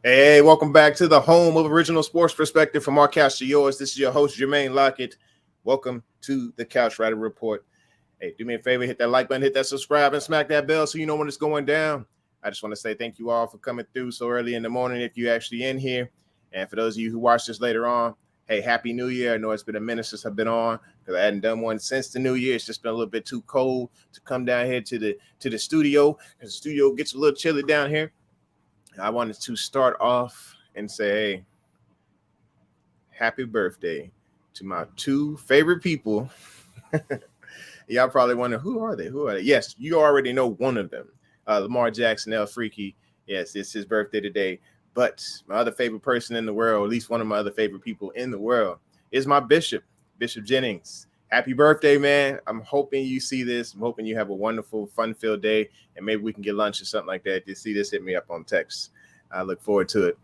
Hey, welcome back to the home of original sports perspective from our couch to yours. This is your host, Jermaine Lockett. Welcome to the Couch Rider Report. Hey, do me a favor, hit that like button, hit that subscribe, and smack that bell so you know when it's going down. I just want to say thank you all for coming through so early in the morning if you're actually in here. And for those of you who watch this later on, hey, Happy New Year. I know it's been a minute since I've been on because I hadn't done one since the New Year. It's just been a little bit too cold to come down here to the studio because the studio gets a little chilly down here. I wanted to start off and say, hey, happy birthday to my two favorite people. Y'all probably wonder, who are they? Who are they? Yes, you already know one of them. Lamar Jackson, El Freaky. Yes, it's his birthday today. But my other favorite person in the world, at least one of my other favorite people in the world, is my Bishop Jennings. Happy birthday, man. I'm hoping you see this. I'm hoping you have a wonderful, fun-filled day, and maybe we can get lunch or something like that. If you see this, hit me up on text. I look forward to it.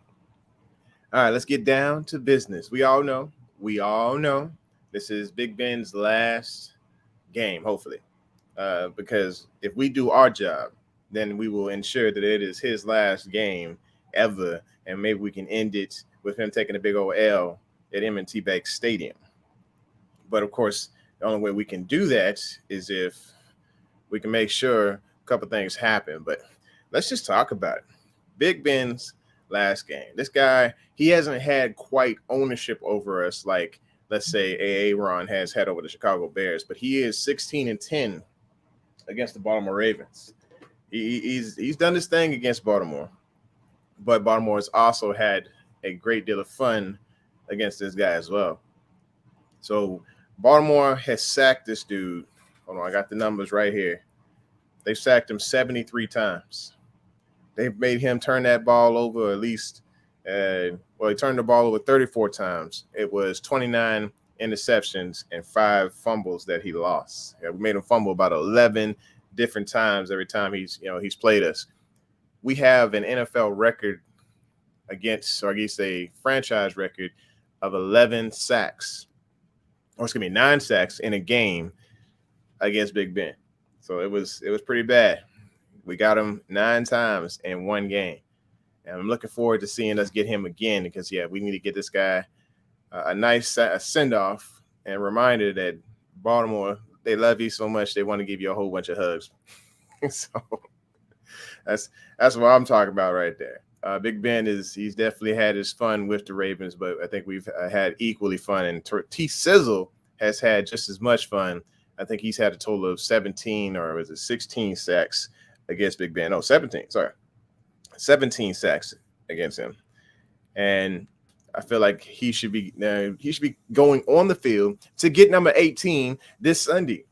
All right, let's get down to business. We all know this is Big Ben's last game, hopefully, because if we do our job, then we will ensure that it is his last game ever, and maybe we can end it with him taking a big old L at M&T Bank Stadium. But of course, the only way we can do that is if we can make sure a couple things happen. But let's just talk about it. Big Ben's last game. This guy, he hasn't had quite ownership over us like, let's say, Aaron has had over the Chicago Bears, but he is 16-10 against the Baltimore Ravens. He's done this thing against Baltimore, but Baltimore has also had a great deal of fun against this guy as well. So Baltimore has sacked this dude. Hold on, I got the numbers right here. They've sacked him 73 times. They've made him turn that ball over at least, he turned the ball over 34 times. It was 29 interceptions and 5 fumbles that he lost. Yeah, we made him fumble about 11 different times every time he's played us. We have an NFL record against, or I guess a franchise record of 11 sacks. Or it's going to be 9 sacks in a game against Big Ben. So it was pretty bad. We got him 9 times in one game. And I'm looking forward to seeing us get him again because, we need to get this guy a nice send-off and a reminder that Baltimore, they love you so much they want to give you a whole bunch of hugs. So that's what I'm talking about right there. Big Ben he's definitely had his fun with the Ravens, but I think we've had equally fun. And T Sizzle has had just as much fun. I think he's had a total of 17 or was it 16 sacks against Big Ben. No, 17. Sorry. 17 sacks against him. And I feel like he should be going on the field to get number 18 this Sunday.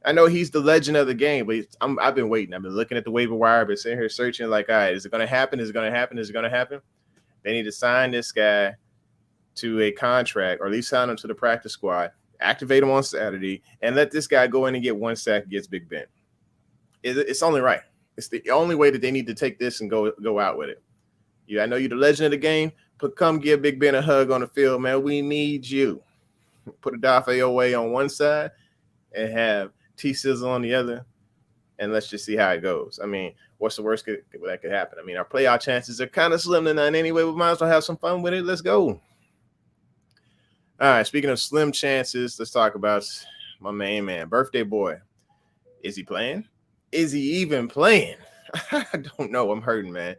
I know he's the legend of the game, but I've been waiting. I've been looking at the waiver wire. I've been sitting here searching like, all right, is it going to happen? Is it going to happen? Is it going to happen? They need to sign this guy to a contract, or at least sign him to the practice squad, activate him on Saturday, and let this guy go in and get 1 sack against Big Ben. It's only right. It's the only way that they need to take this and go out with it. I know you're the legend of the game, but come give Big Ben a hug on the field, man. We need you. Put a Dafe on one side and have T-Sizzle on the other, and let's just see how it goes. I mean, what's the worst that could happen? I mean, our playoff chances are kind of slim to none anyway. We might as well have some fun with it. Let's go. All right, speaking of slim chances, let's talk about my main man, birthday boy. Is he playing? Is he even playing? I don't know. I'm hurting, man.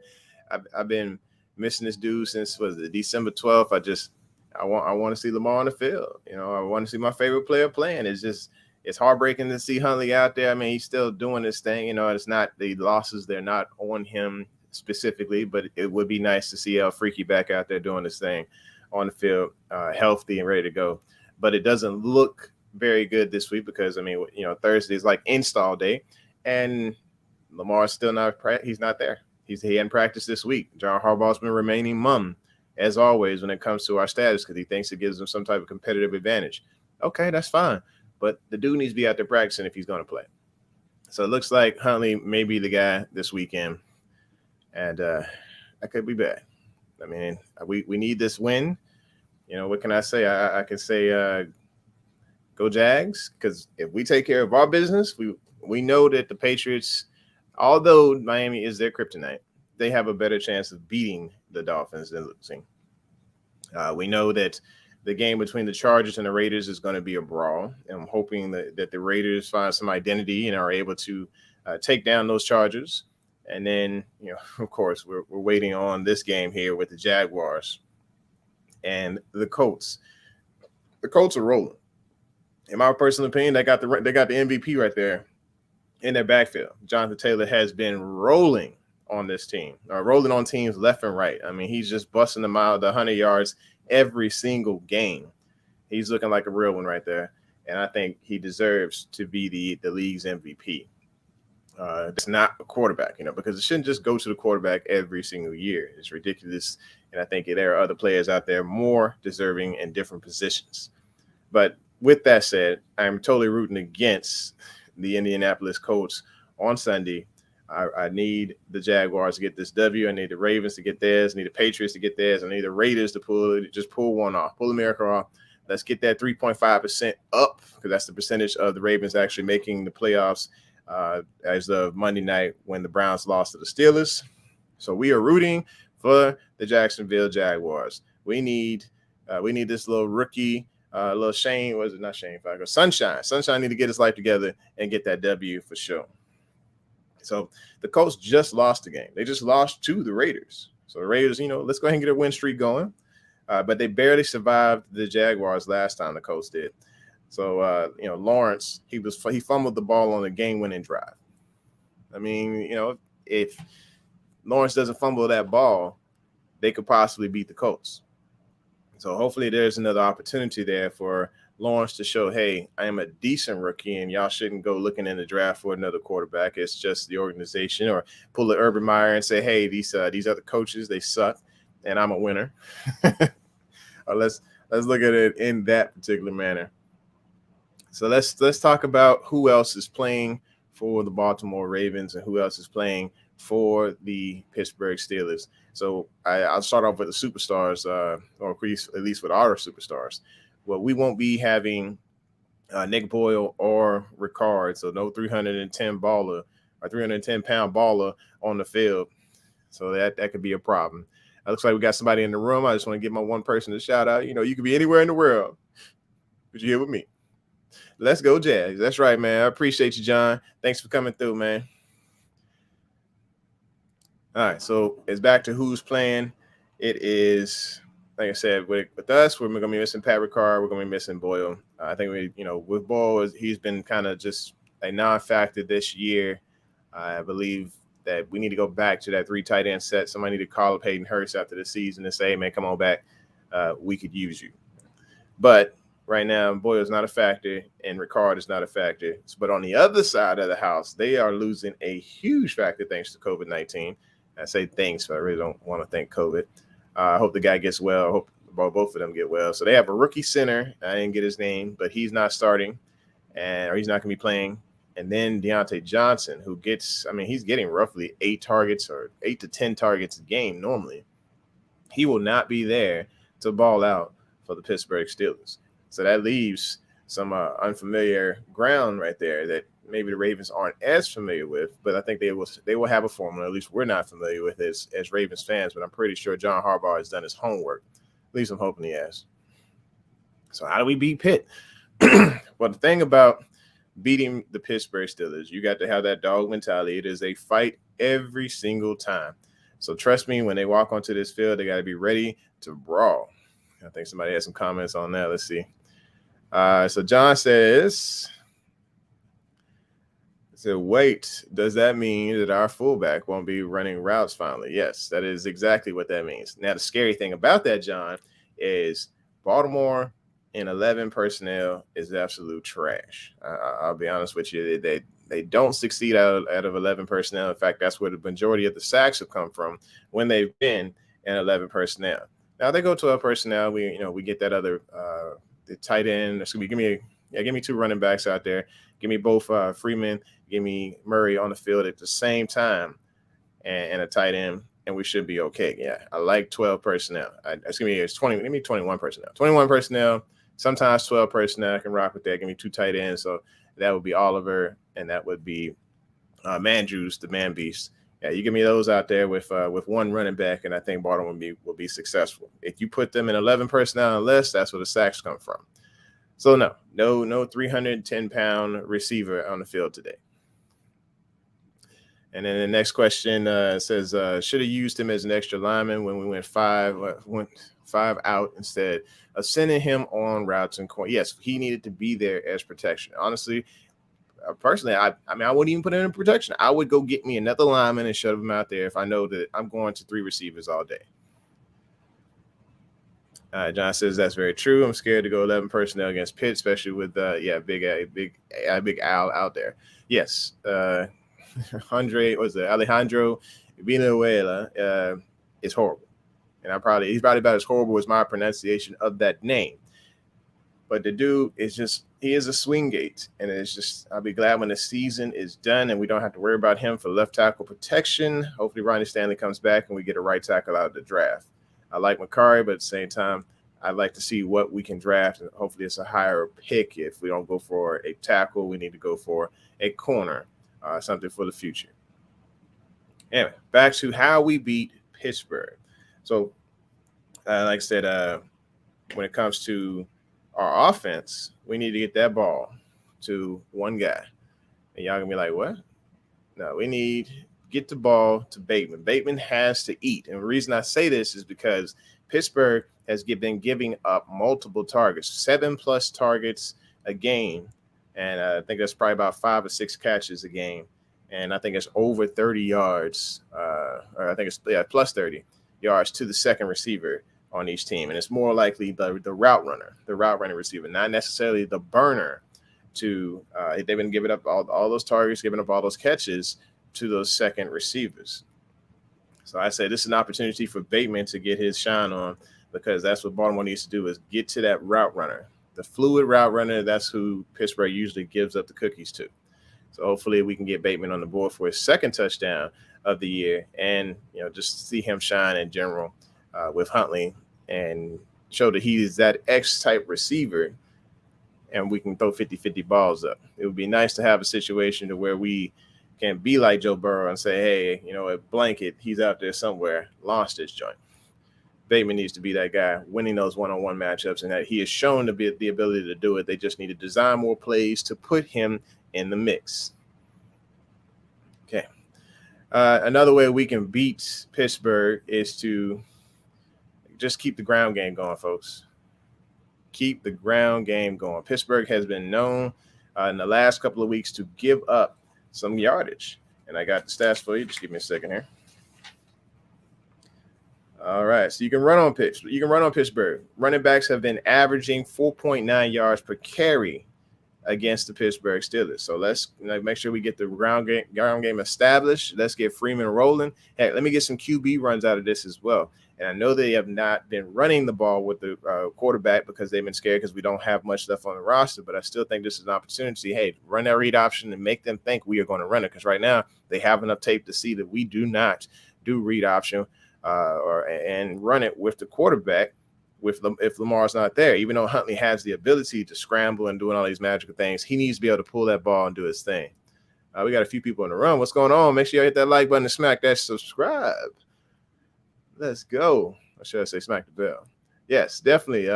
I've been missing this dude since December 12th. I want to see Lamar on the field. I want to see my favorite player playing. It's heartbreaking to see Huntley out there. I mean, he's still doing this thing. It's not the losses. They're not on him specifically, but it would be nice to see El Freaky back out there doing this thing on the field, healthy and ready to go. But it doesn't look very good this week because, Thursday is like install day. And Lamar's still he's not there. He hadn't practiced this week. John Harbaugh's been remaining mum, as always, when it comes to our status because he thinks it gives him some type of competitive advantage. Okay, that's fine. But the dude needs to be out there practicing if he's going to play. So it looks like Huntley may be the guy this weekend. And that could be bad. I mean, we need this win. What can I say? I can say go Jags, because if we take care of our business, we know that the Patriots, although Miami is their kryptonite, they have a better chance of beating the Dolphins than losing. We know that the game between the Chargers and the Raiders is going to be a brawl. And I'm hoping that the Raiders find some identity and are able to take down those Chargers. And then, of course, we're waiting on this game here with the Jaguars and the Colts. The Colts are rolling. In my personal opinion, they got the MVP right there in their backfield. Jonathan Taylor has been rolling on this team, rolling on teams left and right. I mean, he's just busting them out the 100 yards every single game. He's looking like a real one right there. And I think he deserves to be the league's MVP. It's not a quarterback, because it shouldn't just go to the quarterback every single year. It's ridiculous. And I think there are other players out there more deserving in different positions. But with that said, I'm totally rooting against the Indianapolis Colts on Sunday. I need the Jaguars to get this W. I need the Ravens to get theirs. I need the Patriots to get theirs. I need the Raiders to pull one off, pull a miracle off. Let's get that 3.5% up, because that's the percentage of the Ravens actually making the playoffs as of Monday night when the Browns lost to the Steelers. So we are rooting for the Jacksonville Jaguars. We need this little rookie, little Shane. Was it not Shane Falco? Sunshine need to get his life together and get that W for sure. So the Colts just lost the game. They just lost to the Raiders. So the Raiders, let's go ahead and get a win streak going. But they barely survived the Jaguars last time the Colts did. So, Lawrence, he fumbled the ball on a game-winning drive. I mean, if Lawrence doesn't fumble that ball, they could possibly beat the Colts. So hopefully there's another opportunity there for Lawrence to show, hey, I am a decent rookie, and y'all shouldn't go looking in the draft for another quarterback. It's just the organization, or pull the Urban Meyer and say, hey, these other coaches, they suck, and I'm a winner. Or let's look at it in that particular manner. So let's talk about who else is playing for the Baltimore Ravens and who else is playing for the Pittsburgh Steelers. So I'll start off with the superstars, or at least with our superstars. Well, we won't be having Nick Boyle or Ricard, so no 310 baller or 310-pound baller on the field. So that could be a problem. It looks like we got somebody in the room. I just want to give my one person a shout out. You could be anywhere in the world, but you're here with me. Let's go, Jags. That's right, man. I appreciate you, John. Thanks for coming through, man. All right, so it's back to who's playing. It is, like I said, with us, we're going to be missing Pat Ricard. We're going to be missing Boyle. I think with Boyle, he's been kind of just a non-factor this year. I believe that we need to go back to that 3 tight end set. Somebody need to call up Hayden Hurst after the season and say, hey, man, come on back. We could use you. But right now, Boyle is not a factor, and Ricard is not a factor. But on the other side of the house, they are losing a huge factor thanks to COVID-19. I say thanks, but I really don't want to thank COVID. I hope the guy gets well. I hope both of them get well. So they have a rookie center. I didn't get his name, but he's not starting, or he's not going to be playing. And then Deontay Johnson, he's getting roughly 8 to 10 targets a game normally. He will not be there to ball out for the Pittsburgh Steelers. So that leaves some unfamiliar ground right there that maybe the Ravens aren't as familiar with, but I think they will have a formula. At least we're not familiar with as Ravens fans, but I'm pretty sure John Harbaugh has done his homework. At least I'm hoping he has. So how do we beat Pitt? Well, the thing about beating the Pittsburgh Steelers, you got to have that dog mentality. It is a fight every single time. So trust me, when they walk onto this field, they got to be ready to brawl. I think somebody has some comments on that. Let's see. So John says, wait, does that mean that our fullback won't be running routes finally? Yes, that is exactly what that means. Now, the scary thing about that, John, is Baltimore in 11 personnel is absolute trash. I'll be honest with you. They don't succeed out of 11 personnel. In fact, that's where the majority of the sacks have come from when they've been in 11 personnel. Now they go 12 personnel. We get that other the tight end. Give me 2 running backs out there. Give me both Freeman. Give me Murray on the field at the same time, and a tight end, and we should be okay. Yeah, I like 12 personnel. It's 20. Give me 21 personnel. 21 personnel. Sometimes 12 personnel. I can rock with that. Give me 2 tight ends. So that would be Oliver, and that would be Mandrews, the man beast, Yeah, you give me those out there with one running back, and I think Baltimore will be successful. If you put them in 11 personnel and less, that's where the sacks come from. So no 310-pound receiver on the field today. And then the next question says, should have used him as an extra lineman when we went five out instead of sending him on routes and corners. Yes, he needed to be there as protection. Honestly, personally, I wouldn't even put him in protection. I would go get me another lineman and shove him out there if I know that I'm going to 3 receivers all day. John says that's very true. I'm scared to go 11 personnel against Pitt, especially with big Al out there. Yes, Alejandro Villanueva is horrible, and he's probably about as horrible as my pronunciation of that name. But the dude is he is a swing gate, and I'll be glad when the season is done and we don't have to worry about him for left tackle protection. Hopefully Ronnie Stanley comes back and we get a right tackle out of the draft. I like Macari, but at the same time, I'd like to see what we can draft, and hopefully it's a higher pick. If we don't go for a tackle, we need to go for a corner, something for the future. Anyway, back to how we beat Pittsburgh. So, like I said, when it comes to our offense, we need to get that ball to one guy. And y'all gonna be like, what? No, we need to get the ball to Bateman. Bateman has to eat. And the reason I say this is because Pittsburgh has been giving up multiple targets, 7+ targets a game. And I think that's probably about 5 or 6 catches a game. And I think it's over 30 yards, or I think it's plus 30 yards to the second receiver on each team. And it's more likely the route running receiver, not necessarily the burner they've been giving up all those targets, giving up all those catches to those second receivers. So I say this is an opportunity for Bateman to get his shine on, because that's what Baltimore needs to do, is get to that route runner. The fluid route runner, that's who Pittsburgh usually gives up the cookies to. So hopefully we can get Bateman on the board for his second touchdown of the year, and just see him shine in general with Huntley, and show that he is that X-type receiver, and we can throw 50-50 balls up. It would be nice to have a situation to where we can be like Joe Burrow and say, hey, a blanket, he's out there somewhere, launched this joint. Bateman needs to be that guy winning those one-on-one matchups, and that he has shown the ability to do it. They just need to design more plays to put him in the mix. Okay. Another way we can beat Pittsburgh is to just keep the ground game going, folks. Keep the ground game going. Pittsburgh has been known in the last couple of weeks to give up some yardage. And I got the stats for you. Just give me a second here. All right, so you can run on Pittsburgh. Running backs have been averaging 4.9 yards per carry against the Pittsburgh Steelers. So let's make sure we get the ground game established. Let's get Freeman rolling. Hey, let me get some QB runs out of this as well. And I know they have not been running the ball with the quarterback because they've been scared because we don't have much left on the roster. But I still think this is an opportunity. Hey, run that read option and make them think we are going to run it, because right now they have enough tape to see that we do not do read option and run it with the quarterback if Lamar's not there. Even though Huntley has the ability to scramble and doing all these magical things, he needs to be able to pull that ball and do his thing. We got a few people in the room. What's going on? Make sure you hit that like button and smack that subscribe. Let's go. Or should I say smack the bell? Yes, definitely.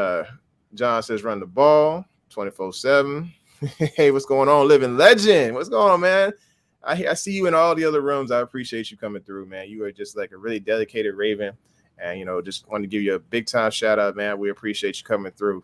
John says run the ball 24/7. Hey, what's going on? Living legend. What's going on, man? I see you in all the other rooms. I appreciate you coming through, man. You are just like a really dedicated Raven. And, just wanted to give you a big time shout out, man. We appreciate you coming through.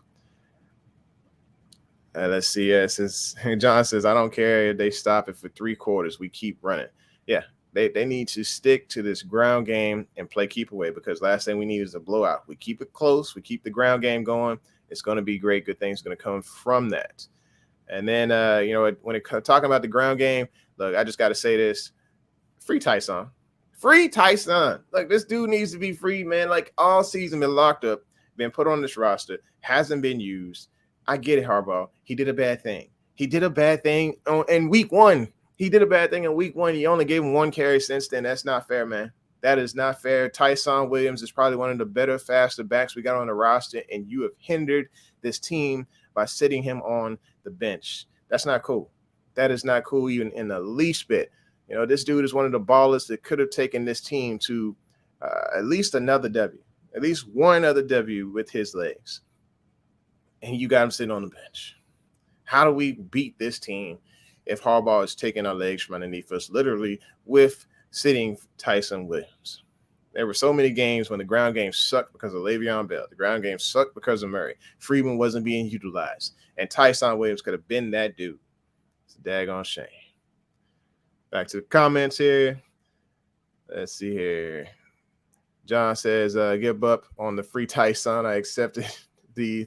Let's see. Since John says, I don't care if they stop it for 3 quarters, we keep running. Yeah, they need to stick to this ground game and play keep away, because last thing we need is a blowout. We keep it close. We keep the ground game going. It's going to be great. Good things are going to come from that. And then, when talking about the ground game, look, I just got to say this. Free Tyson. Free Tyson. Like, this dude needs to be free, man. Like, all season been locked up, been put on this roster, hasn't been used. I get it, Harbaugh. He did a bad thing. He did a bad thing in week 1. He did a bad thing in week 1. You only gave him 1 carry since then. That's not fair, man. That is not fair. Tyson Williams is probably one of the better, faster backs we got on the roster, and you have hindered this team by sitting him on the bench. That's not cool. That is not cool even in the least bit. This dude is one of the ballers that could have taken this team to at least another W, at least one other W with his legs. And you got him sitting on the bench. How do we beat this team if Harbaugh is taking our legs from underneath us, literally with sitting Tyson Williams? There were so many games when the ground game sucked because of Le'Veon Bell. The ground game sucked because of Murray. Freeman wasn't being utilized. And Tyson Williams could have been that dude. It's a daggone shame. Back to the comments here. Let's see here. John says, give up on the free Tyson. I accepted the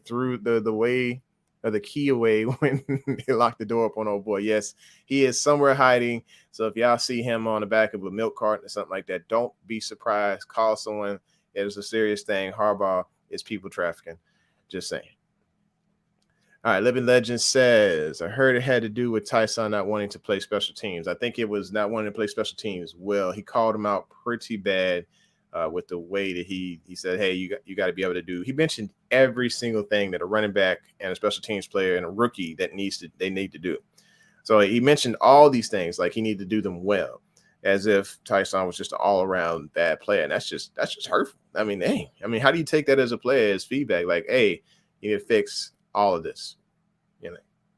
way or the key away when they locked the door up on old boy. Yes, he is somewhere hiding. So if y'all see him on the back of a milk carton or something like that, don't be surprised. Call someone. It is a serious thing. Harbaugh is people trafficking. Just saying. All right, Living Legend says, I heard it had to do with Tyson not wanting to play special teams. I think it was not wanting to play special teams. Well, he called him out pretty bad with the way that he said, hey, you got to be able to do. He mentioned every single thing that a running back and a special teams player and a rookie they need to do. So he mentioned all these things, like he needed to do them well, as if Tyson was just an all-around bad player. And that's just hurtful. I mean, dang. I mean, how do you take that as a player, as feedback? Like, hey, you need to fix all of this.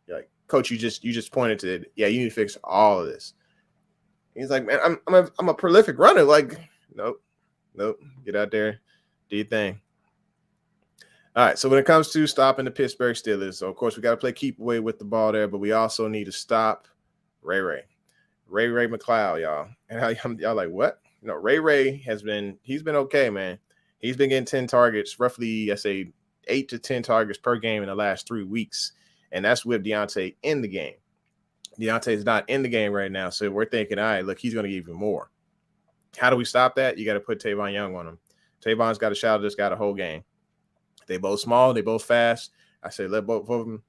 Like, coach, you just pointed to it. Yeah, you need to fix all of this. He's like, man, I'm a prolific runner. Like, nope. Get out there, do your thing. All right. So when it comes to stopping the Pittsburgh Steelers, so of course we got to play keep away with the ball there, but we also need to stop Ray McLeod, y'all. And y'all like, what? Ray he's been okay, man. He's been getting 10 targets, roughly, I say 8 to 10 targets per game in the last 3 weeks. And that's with Deontay in the game. Deontay's not in the game right now. So we're thinking, all right, look, he's going to give you more. How do we stop that? You got to put Tavon Young on him. Tavon's got a shot at this guy the whole game. They both small. They both fast. I say let both of them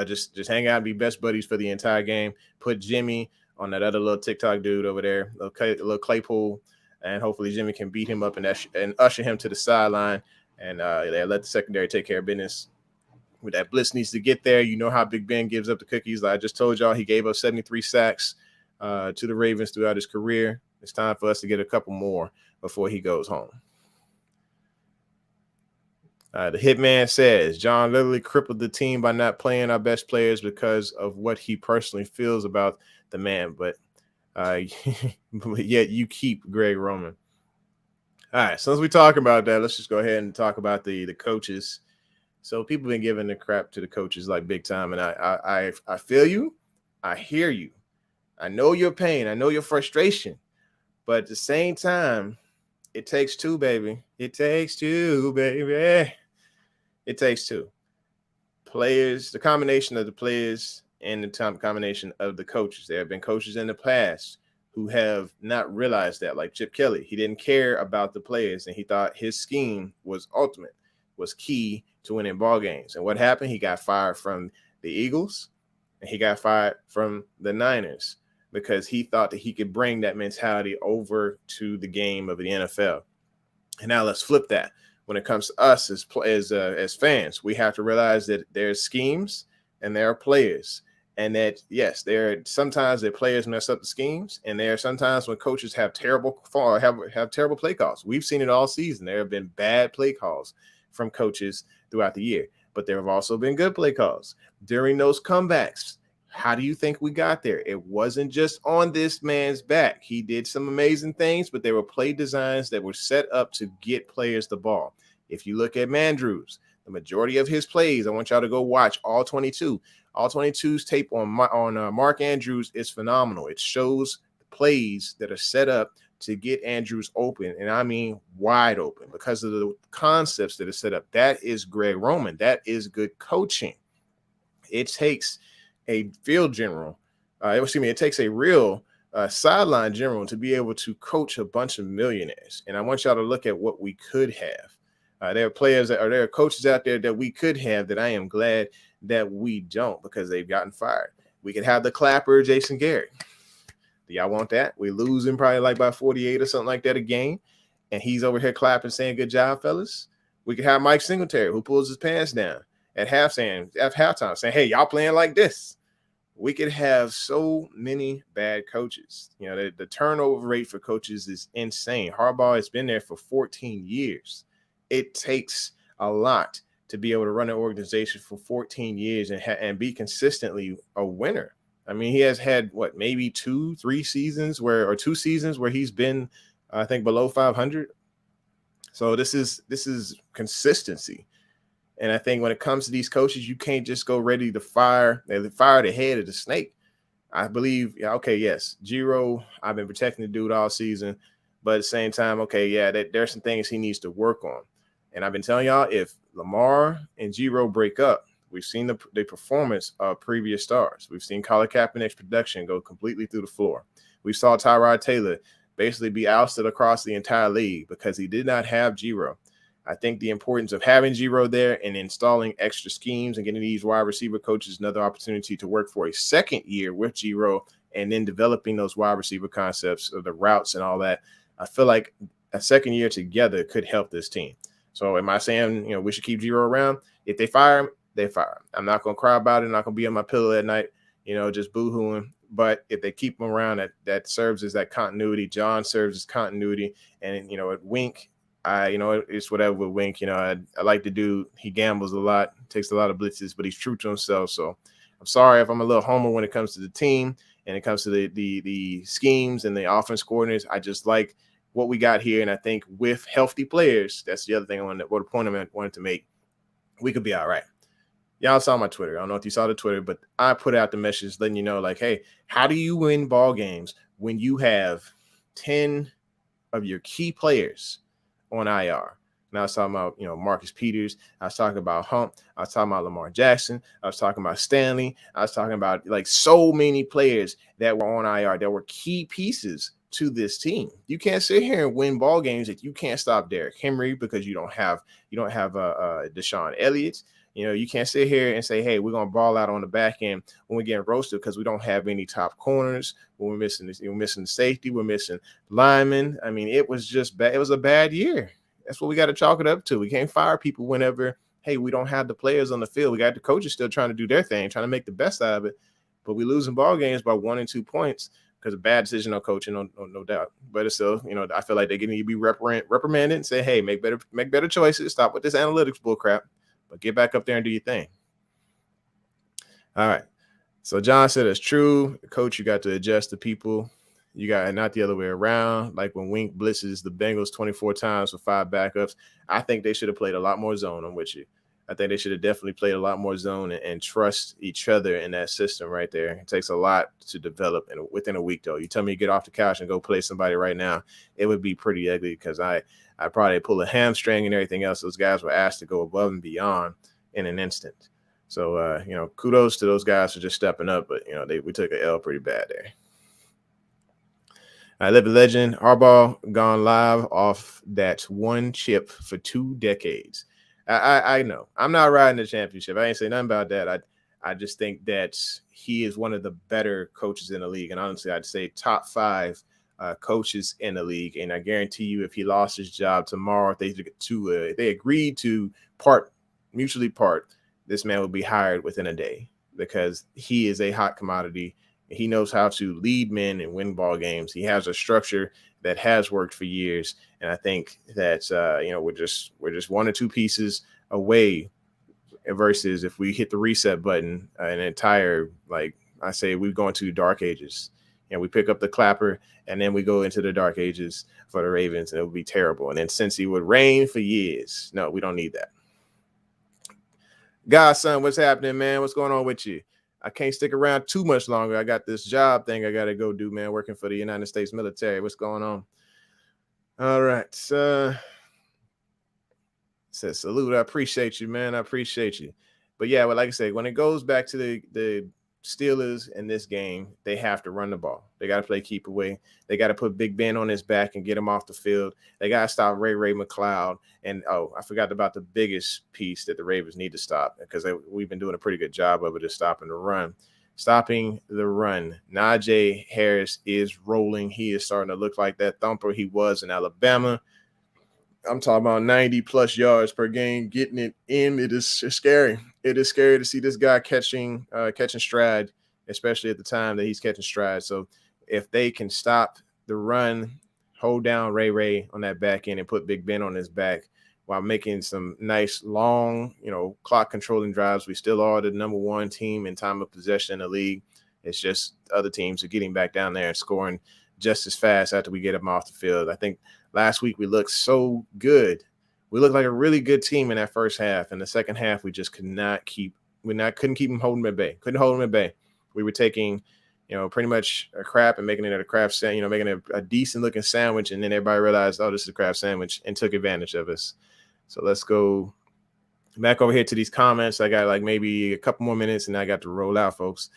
just hang out and be best buddies for the entire game. Put Jimmy on that other little TikTok dude over there, little Claypool, and hopefully Jimmy can beat him up and usher him to the sideline and let the secondary take care of business. With that blitz needs to get there. You know how Big Ben gives up the cookies. Like I just told y'all, he gave up 73 sacks to the Ravens throughout his career. It's time for us to get a couple more before he goes home. The Hitman says, John literally crippled the team by not playing our best players because of what he personally feels about the man. But yet you keep Greg Roman. All right, so as we talk about that, let's just go ahead and talk about the coaches. So people have been giving the crap to the coaches like big time. And I feel you. I hear you. I know your pain. I know your frustration. But at the same time, it takes two, baby. It takes two, baby. It takes two. Players, the combination of the players and the combination of the coaches. There have been coaches in the past who have not realized that, like Chip Kelly. He didn't care about the players, and he thought his scheme was ultimate, was key to winning ball games. And what happened? He got fired from the Eagles, and he got fired from the Niners, because he thought that he could bring that mentality over to the game of the NFL. And now let's flip that. When it comes to us as fans, we have to realize that there's schemes and there are players. And that, yes, sometimes the players mess up the schemes, and there are sometimes when coaches have terrible play calls. We've seen it all season. There have been bad play calls from coaches throughout the year, but there have also been good play calls during those comebacks. How do you think we got there? It wasn't just on this man's back. He did some amazing things, but there were play designs that were set up to get players the ball. If you look at Mandrews, the majority of his plays, I want y'all to go watch all 22. All 22's tape on Mark Andrews is phenomenal. It shows plays that are set up to get Andrews open, and I mean wide open, because of the concepts that are set up. That is Greg Roman. That is good coaching. It takes a field general, it takes a real sideline general to be able to coach a bunch of millionaires. And I want y'all to look at what we could have. There are coaches out there that we could have that I am glad that we don't, because they've gotten fired. We could have the clapper, Jason Garrett. Do y'all want that? We lose him probably like by 48 or something like that a game, and he's over here clapping, saying, good job, fellas. We could have Mike Singletary, who pulls his pants down at halftime saying, hey, y'all playing like this. we could have so many bad coaches. You know, the turnover rate for coaches is insane. Harbaugh has been there for 14 years. It takes a lot to be able to run an organization for 14 years and be consistently a winner. I mean, he has had maybe 2 seasons where he's been, I think, below 500. So this is consistency. And I think when it comes to these coaches, you can't just go ready to fire the head of the snake. I believe, yes, Giro, I've been protecting the dude all season, but at the same time, there's some things he needs to work on. And I've been telling y'all, if Lamar and Giro break up, we've seen the performance of previous stars. We've seen Colin Kaepernick's production go completely through the floor. We saw Tyrod Taylor basically be ousted across the entire league because he did not have Giro. I think the importance of having Giro there and installing extra schemes and getting these wide receiver coaches another opportunity to work for a second year with Giro and then developing those wide receiver concepts of the routes and all that. I feel like a second year together could help this team. So am I saying, we should keep Giro around? If they fire him, they fire him. I'm not going to cry about it. I'm not going to be on my pillow at night, just boo-hooing. But if they keep him around, that serves as that continuity. John serves as continuity. And, at Wink, it's whatever with Wink. I like the dude. He gambles a lot, takes a lot of blitzes, but he's true to himself. So I'm sorry if I'm a little homer when it comes to the team and it comes to the schemes and the offense coordinators. I just like what we got here. And I think with healthy players, that's the other thing the point I wanted to make, we could be all right. Y'all saw my Twitter. I don't know if you saw the Twitter, but I put out the message letting you know, like, hey, how do you win ball games when you have 10 of your key players on IR? And I was talking about, Marcus Peters. I was talking about Hump. I was talking about Lamar Jackson. I was talking about Stanley. I was talking about so many players that were on IR that were key pieces to this team. You can't sit here and win ball games if you can't stop Derrick Henry because you don't have Deshaun Elliott. You can't sit here and say, hey, we're going to ball out on the back end when we're getting roasted because we don't have any top corners. When we're missing the safety, we're missing linemen. I mean, it was just bad. It was a bad year. That's what we got to chalk it up to. We can't fire people whenever, hey, we don't have the players on the field. We got the coaches still trying to do their thing, trying to make the best out of it. But we losing ball games by 1 and 2 points because of bad decision on coaching, no doubt. But it's still, I feel like they're going to be reprimanded and say, hey, make better choices. Stop with this analytics bull crap. But get back up there and do your thing. All right. So John said it's true. Coach, you got to adjust to people. You got not the other way around. Like when Wink blitzes the Bengals 24 times with 5 backups, I think they should have played a lot more zone. I'm with you. I think they should have definitely played a lot more zone and trust each other in that system right there. It takes a lot to develop within a week, though. You tell me to get off the couch and go play somebody right now, it would be pretty ugly because I probably pull a hamstring and everything else. Those guys were asked to go above and beyond in an instant. So, kudos to those guys for just stepping up. But, we took an L pretty bad there. I live a legend. Harbaugh gone live off that one chip for 2 decades. I know. I'm not riding the championship. I ain't say nothing about that. I just think that he is one of the better coaches in the league. And honestly, I'd say top 5 coaches in the league. And I guarantee you, if he lost his job tomorrow, if they agreed to mutually part, this man would be hired within a day because he is a hot commodity. He knows how to lead men and win ball games. He has a structure that has worked for years. And I think that, we're just 1 or 2 pieces away versus if we hit the reset button, an entire, I say, we're going to dark ages. We pick up the clapper and then we go into the dark ages for the Ravens and it would be terrible. And then Cincy would reign for years. No, we don't need that. Godson, what's happening, man? What's going on with you? I can't stick around too much longer. I got this job thing I got to go do, man, working for the United States military. What's going on? All right. Says salute. I appreciate you, man. I appreciate you. But yeah, like I said, when it goes back to the Steelers in this game, they have to run the ball. They got to play keep away. They got to put Big Ben on his back and get him off the field. They got to stop Ray McLeod. And, I forgot about the biggest piece that the Ravens need to stop because we've been doing a pretty good job of it, is stopping the run. Stopping the run. Najee Harris is rolling. He is starting to look like that thumper he was in Alabama. I'm talking about 90+ yards per game, getting it in. It is scary. It is scary to see this guy catching stride especially at the time that he's catching strides. So if they can stop the run, hold down Ray on that back end and put Big Ben on his back while making some nice long, clock controlling drives, we still are the number one team in time of possession in the league. It's just other teams are getting back down there and scoring just as fast after we get them off the field. I think last week we looked so good. We looked like a really good team in that first half. In the second half, we just couldn't keep them holding them at bay. Couldn't hold them at bay. We were taking, pretty much a crap and making it a crap sandwich, making it a decent looking sandwich. And then everybody realized, oh, this is a crap sandwich, and took advantage of us. So let's go back over here to these comments. I got like maybe a couple more minutes and I got to roll out, folks.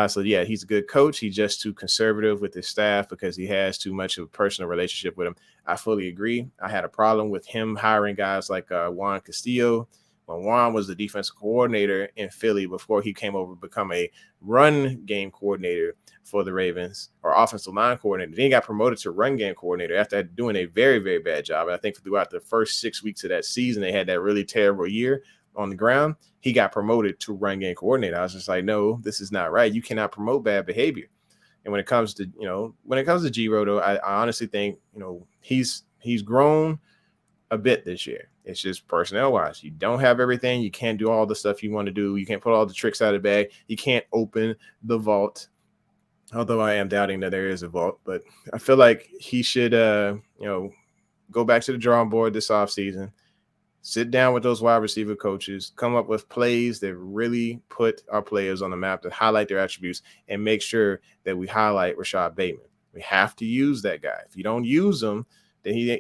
So yeah, he's a good coach. He's just too conservative with his staff because he has too much of a personal relationship with him. I fully agree. I had a problem with him hiring guys like Juan Castillo when Juan was the defensive coordinator in Philly before he came over to become a run game coordinator for the Ravens, or offensive line coordinator. Then he got promoted to run game coordinator after doing a very, very bad job. And I think throughout the first 6 weeks of that season, they had that really terrible year on the ground. He got promoted to run game coordinator. I was just like, no, this is not right. You cannot promote bad behavior. And when it comes to, Giro, though, I honestly think, he's grown a bit this year. It's just personnel wise. You don't have everything. You can't do all the stuff you want to do. You can't put all the tricks out of the bag. You can't open the vault. Although I am doubting that there is a vault, but I feel like he should, go back to the drawing board this offseason, sit down with those wide receiver coaches, come up with plays that really put our players on the map, to highlight their attributes, and make sure that we highlight Rashad Bateman. We have to use that guy. If you don't use him, then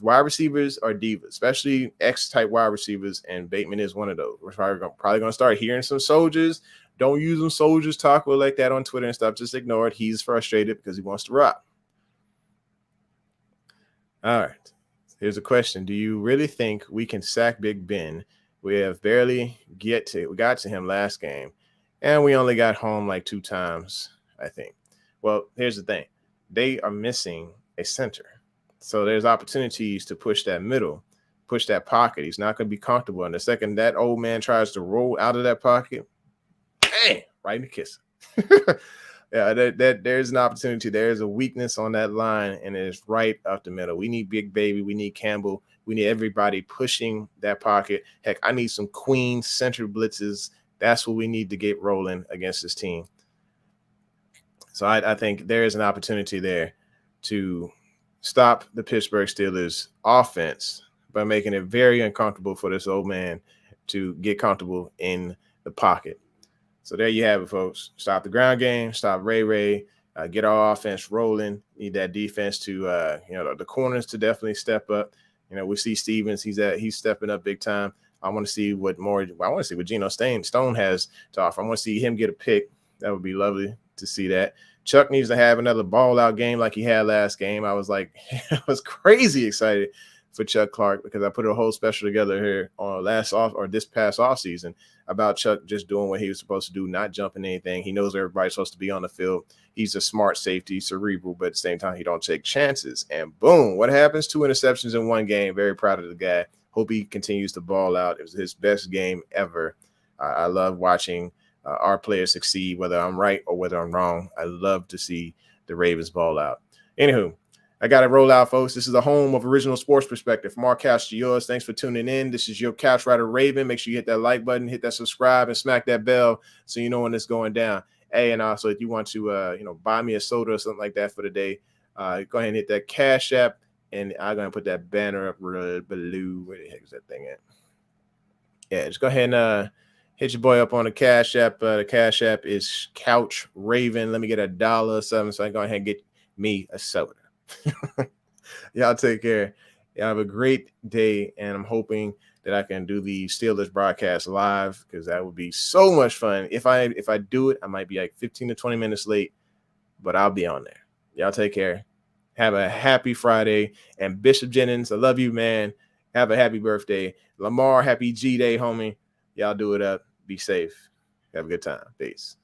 wide receivers are divas, especially X-type wide receivers, and Bateman is one of those. We're probably going to start hearing some soldiers. Don't use them soldiers talk like that on Twitter and stuff. Just ignore it. He's frustrated because he wants to rock. All right. Here's a question. Do you really think we can sack Big Ben? We have barely we got to him last game, and we only got home like 2 times, I think. Well, here's the thing. They are missing a center. So there's opportunities to push that middle, push that pocket. He's not going to be comfortable. And the second that old man tries to roll out of that pocket, bang, right in the kiss. Yeah, there's an opportunity. There's a weakness on that line, and it's right up the middle. We need Big Baby. We need Campbell. We need everybody pushing that pocket. Heck, I need some queen center blitzes. That's what we need to get rolling against this team. So I think there is an opportunity there to stop the Pittsburgh Steelers offense by making it very uncomfortable for this old man to get comfortable in the pocket. So there you have it, folks. Stop the ground game, stop Ray, get our offense rolling. Need that defense to, the corners to definitely step up. We see Stevens. He's stepping up big time. I want to see what Geno Stone has to offer. I want to see him get a pick. That would be lovely to see that. Chuck needs to have another ball out game like he had last game. I was crazy excited for Chuck Clark because I put a whole special together here on this past off season about Chuck just doing what he was supposed to do, not jumping anything. He knows everybody's supposed to be on the field. He's a smart safety, cerebral, but at the same time, he don't take chances. And boom, what happens? 2 interceptions in one game. Very proud of the guy. Hope he continues to ball out. It was his best game ever. I love watching our players succeed, whether I'm right or whether I'm wrong. I love to see the Ravens ball out. Anywho, I got to roll out, folks. This is the home of Original Sports Perspective. From our couch to yours, thanks for tuning in. This is your Couch Rider Raven. Make sure you hit that like button, hit that subscribe, and smack that bell so you know when it's going down. Hey, and also if you want to, buy me a soda or something like that for the day, go ahead and hit that Cash App, and I'm going to put that banner up below. Where the heck is that thing at? Yeah, just go ahead and hit your boy up on the Cash App. The Cash App is Couch Raven. Let me get $1 or something, so I go ahead and get me a soda. Y'all take care. Y'all have a great day, and I'm hoping that I can do the Steelers broadcast live because that would be so much fun. If I do it, I might be like 15 to 20 minutes late, but I'll be on there. Y'all take care. Have a happy Friday. And Bishop Jennings, I love you, man. Have a happy birthday. Lamar, happy G-Day, homie. Y'all do it up. Be safe. Have a good time. Peace.